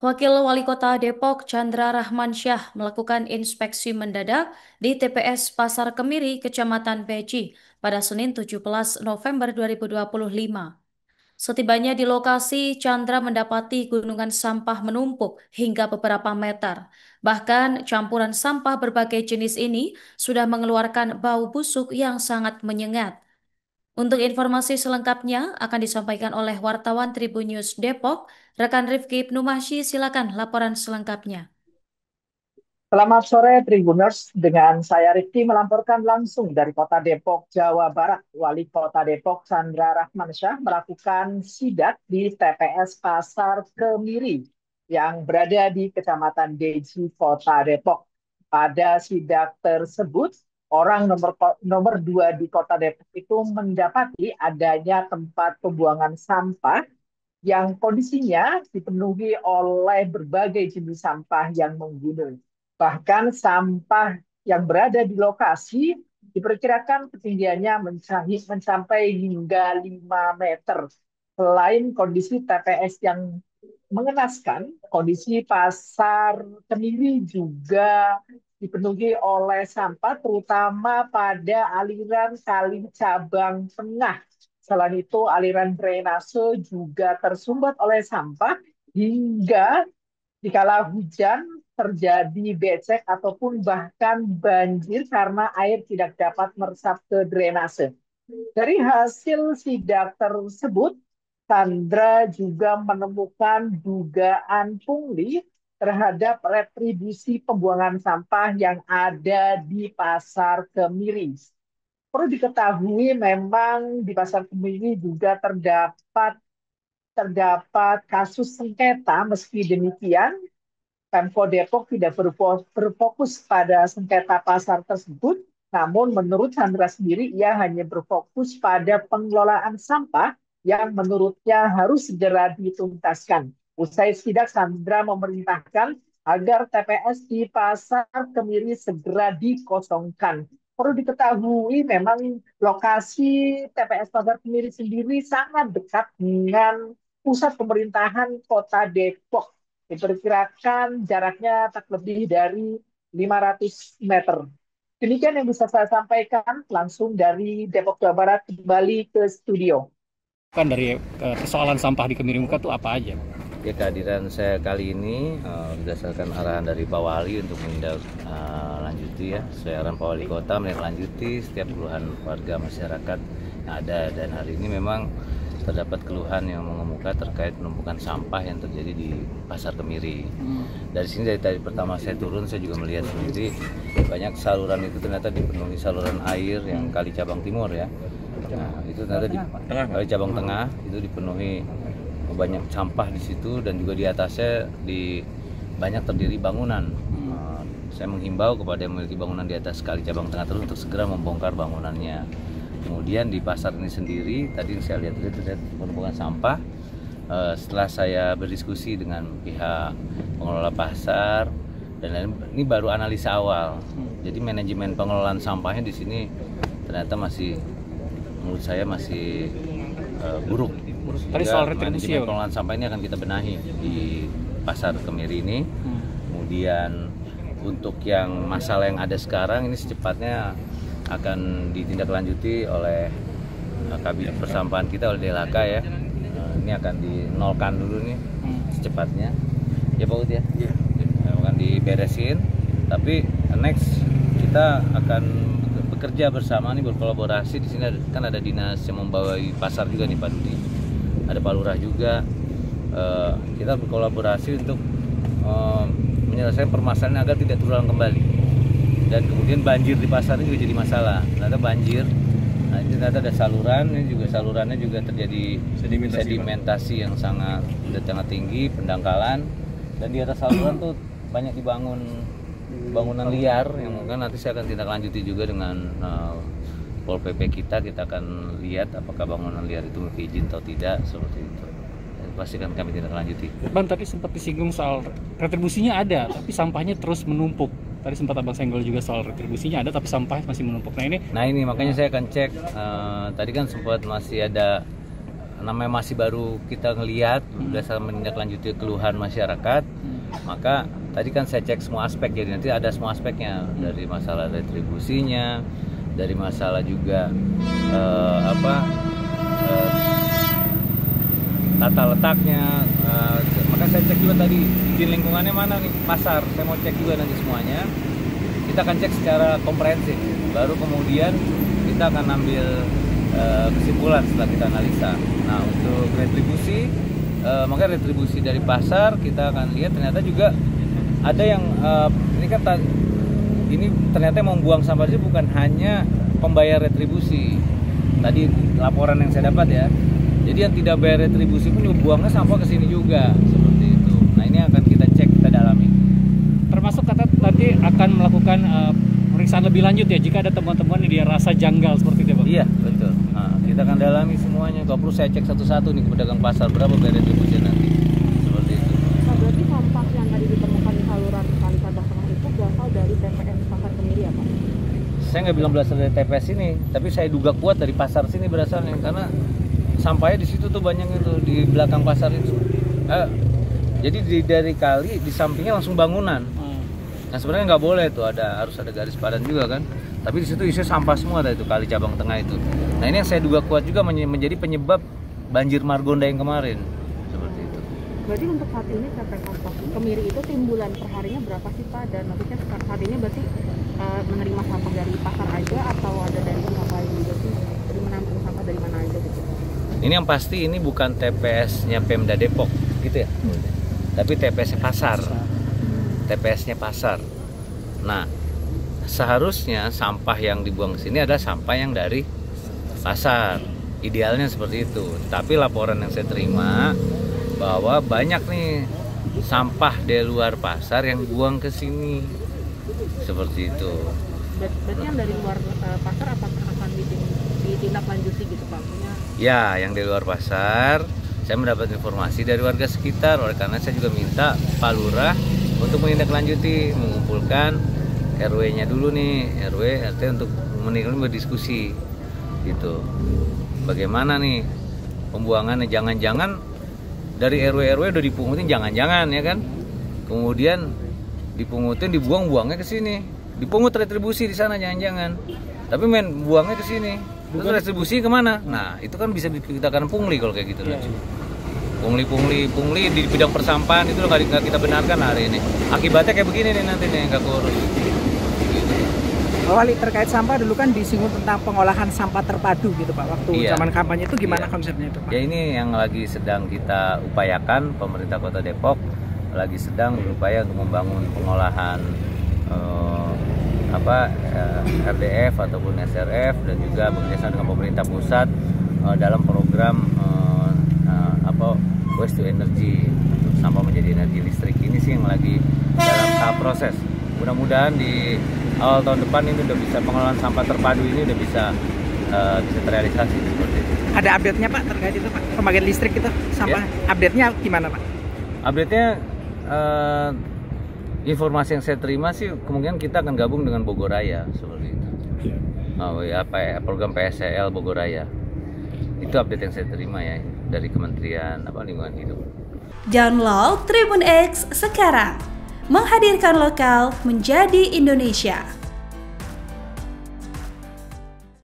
Wakil Wali Kota Depok Chandra Rahmansyah melakukan inspeksi mendadak di TPS Pasar Kemiri, Kecamatan Beji pada Senin 17 November 2025. Setibanya di lokasi, Chandra mendapati gunungan sampah menumpuk hingga beberapa meter. Bahkan campuran sampah berbagai jenis ini sudah mengeluarkan bau busuk yang sangat menyengat. Untuk informasi selengkapnya akan disampaikan oleh wartawan Tribun News Depok, rekan Rifki Ibnumasyi, silakan laporan selengkapnya. Selamat sore Tribuners, dengan saya Rifki melaporkan langsung dari Kota Depok, Jawa Barat. Wali Kota Depok Chandra Rahmansyah melakukan sidak di TPS Pasar Kemiri yang berada di Kecamatan Deji, Kota Depok. Pada sidak tersebut, orang nomor 2 di Kota Depok itu mendapati adanya tempat pembuangan sampah yang kondisinya dipenuhi oleh berbagai jenis sampah yang menggunung. Bahkan sampah yang berada di lokasi diperkirakan ketinggiannya mencapai hingga 5 meter. Selain kondisi TPS yang mengenaskan, kondisi pasar Kemiri juga dipenuhi oleh sampah, terutama pada aliran Kali Cabang Tengah. Selain itu, aliran drainase juga tersumbat oleh sampah hingga dikala hujan terjadi becek ataupun bahkan banjir karena air tidak dapat meresap ke drainase. Dari hasil sidak tersebut, Sandra juga menemukan dugaan pungli terhadap retribusi pembuangan sampah yang ada di Pasar Kemiri. Perlu diketahui memang di Pasar Kemiri juga terdapat kasus sengketa. Meski demikian, Pemkot Depok tidak berfokus pada sengketa pasar tersebut, namun menurut Chandra sendiri, ia hanya berfokus pada pengelolaan sampah yang menurutnya harus segera dituntaskan. Usai sidak, Chandra memerintahkan agar TPS di Pasar Kemiri segera dikosongkan. Perlu diketahui memang lokasi TPS Pasar Kemiri sendiri sangat dekat dengan pusat pemerintahan Kota Depok. Diperkirakan jaraknya tak lebih dari 500 meter. Demikian yang bisa saya sampaikan langsung dari Depok, Jawa Barat, kembali ke studio. Kan dari persoalan sampah di Kemiri Muka itu apa aja? Ya, kehadiran saya kali ini berdasarkan arahan dari Pak Wali untuk menindaklanjuti ya, sesuai arahan Pak Wali Kota menindaklanjuti setiap keluhan warga masyarakat yang ada, dan hari ini memang terdapat keluhan yang mengemuka terkait penumpukan sampah yang terjadi di Pasar Kemiri. Dari sini, dari tadi pertama saya turun, saya juga melihat sendiri banyak saluran itu ternyata dipenuhi saluran air yang Kali Cabang Timur ya. Nah, itu ternyata di Kali Cabang Tengah itu dipenuhi banyak sampah di situ, dan juga di atasnya banyak terdiri bangunan. Saya menghimbau kepada yang memiliki bangunan di atas Kali Cabang Tengah terus untuk segera membongkar bangunannya. Kemudian di pasar ini sendiri, tadi saya lihat itu terjadi penumpukan sampah. Setelah saya berdiskusi dengan pihak pengelola pasar dan lain, ini baru analisa awal. Jadi manajemen pengelolaan sampahnya di sini ternyata masih, menurut saya masih buruk. Tadi soal retribusi manajemen ya, pengelolaan sampah ini akan kita benahi di Pasar Kemiri ini. Kemudian untuk yang masalah yang ada sekarang ini secepatnya akan ditindaklanjuti oleh Kabinet Persampahan kita, oleh DLHK ya. Ini akan dinolkan dulu nih secepatnya. Ya Pak Ud ya. Akan diberesin. Tapi next kita akan bekerja bersama nih, berkolaborasi. Di sini kan ada dinas yang membawai pasar juga nih Pak Dudi. Ada Pak Lurah juga. Kita berkolaborasi untuk menyelesaikan permasalahan agar tidak terulang kembali. Dan kemudian banjir di pasar ini juga jadi masalah. Ternyata banjir, nah ini ternyata ada saluran, ini juga salurannya juga terjadi sedimentasi yang sangat tinggi, pendangkalan, dan di atas saluran tuh banyak dibangun bangunan liar yang mungkin nanti saya akan tindak lanjuti juga dengan Pol PP kita akan lihat apakah bangunan liar itu memiliki izin atau tidak, seperti itu. Pasti akan kami tindak lanjuti. Bang, tadi sempat disinggung soal retribusinya ada, tapi sampahnya terus menumpuk. Tadi sempat Abang senggol juga soal retribusinya ada, tapi sampah masih menumpuk. Nah ini makanya saya akan cek. Tadi kan sempat masih ada namanya masih baru kita ngelihat berdasarkan menindaklanjuti keluhan masyarakat, maka tadi kan saya cek semua aspek, jadi nanti ada semua aspeknya, dari masalah retribusinya, dari masalah juga tata letaknya, maka saya cek juga tadi izin lingkungannya mana nih, pasar, saya mau cek juga nanti semuanya. Kita akan cek secara komprehensif, baru kemudian kita akan ambil kesimpulan setelah kita analisa. Nah, untuk retribusi, maka retribusi dari pasar kita akan lihat ternyata juga ada yang ini kan ini ternyata yang membuang sampah itu bukan hanya pembayar retribusi. Tadi laporan yang saya dapat ya. Jadi yang tidak bayar retribusi pun juga buangnya sampah ke sini juga, seperti itu. Nah, ini akan kita cek, kita dalami. Termasuk kata tadi akan melakukan pemeriksaan lebih lanjut ya jika ada temuan-temuan yang dia rasa janggal seperti itu, Bang? Iya, betul. Nah, kita akan dalami semuanya. Kalau perlu saya cek satu-satu nih ke pedagang pasar berapa bayar retribusi nanti. Seperti itu. Nah, berarti sampah yang tadi ditemukan di saluran Kali Sabang Tengah itu berasal dari TPS Pasar Kemiri ya, Pak? Saya nggak bilang berasal dari TPS ini, tapi saya duga kuat dari pasar sini berasalnya, karena sampahnya di situ tuh banyak itu di belakang pasar itu. Jadi dari kali di sampingnya langsung bangunan. Nah, sebenarnya nggak boleh tuh, harus ada garis padan juga kan. Tapi di situ isinya sampah semua, ada itu Kali Cabang Tengah itu. Nah, ini yang saya duga kuat juga menjadi penyebab banjir Margonda yang kemarin. Seperti itu. Berarti untuk saat ini TPS Pasar Kemiri itu timbulan perharinya berapa sih, Pak? Dan maksudnya saat ini berarti menerima sampah dari pasar aja atau ada dari pihak lain juga sih? Jadi menampung sampah dari mana aja gitu? Ini yang pasti ini bukan TPS-nya Pemda Depok gitu ya. Tapi TPS-nya pasar. TPS-nya pasar. Nah, seharusnya sampah yang dibuang ke sini adalah sampah yang dari pasar. Idealnya seperti itu. Tapi laporan yang saya terima bahwa banyak nih sampah dari luar pasar yang buang ke sini. Seperti itu. Berarti yang dari luar pasar apakah akan ditindaklanjuti gitu, Pak? Ya, yang di luar pasar, saya mendapat informasi dari warga sekitar. Oleh karena saya juga minta Pak Lurah untuk menindaklanjuti, mengumpulkan RW-nya dulu nih, RW, RT untuk berdiskusi gitu. Bagaimana nih pembuangannya? Jangan-jangan dari RW udah dipungutin, jangan-jangan ya kan? Kemudian dipungutin, dibuangnya ke sini, dipungut retribusi di sana, jangan-jangan. Tapi buangnya ke sini. Terus retribusi kemana? Nah, itu kan bisa dikatakan pungli kalau kayak gitu. Pungli di bidang persampahan itu nggak kita benarkan hari ini. Akibatnya kayak begini nih nanti nih, nggak kurus. Gitu. Pak Wali, terkait sampah dulu kan disinggung tentang pengolahan sampah terpadu gitu Pak, waktu zaman kampanye itu gimana konsepnya itu Pak? Ya, ini yang lagi sedang kita upayakan, pemerintah Kota Depok lagi sedang berupaya untuk membangun pengolahan RDF ataupun SRF, dan juga bekerjasama dengan pemerintah pusat dalam program waste to energy, untuk sampah menjadi energi listrik. Ini sih yang lagi dalam tahap proses. Mudah-mudahan di awal tahun depan ini udah bisa, pengelolaan sampah terpadu ini udah bisa terrealisasi seperti itu. Ada update-nya Pak terkait itu Pak, pembagian listrik itu sampah, update-nya gimana Pak? Update-nya informasi yang saya terima sih kemungkinan kita akan gabung dengan Bogoraya seperti itu. Program PSCL Bogoraya. Itu update yang saya terima ya dari Kementerian Lingkungan Hidup. Download Tribun X sekarang. Menghadirkan lokal menjadi Indonesia.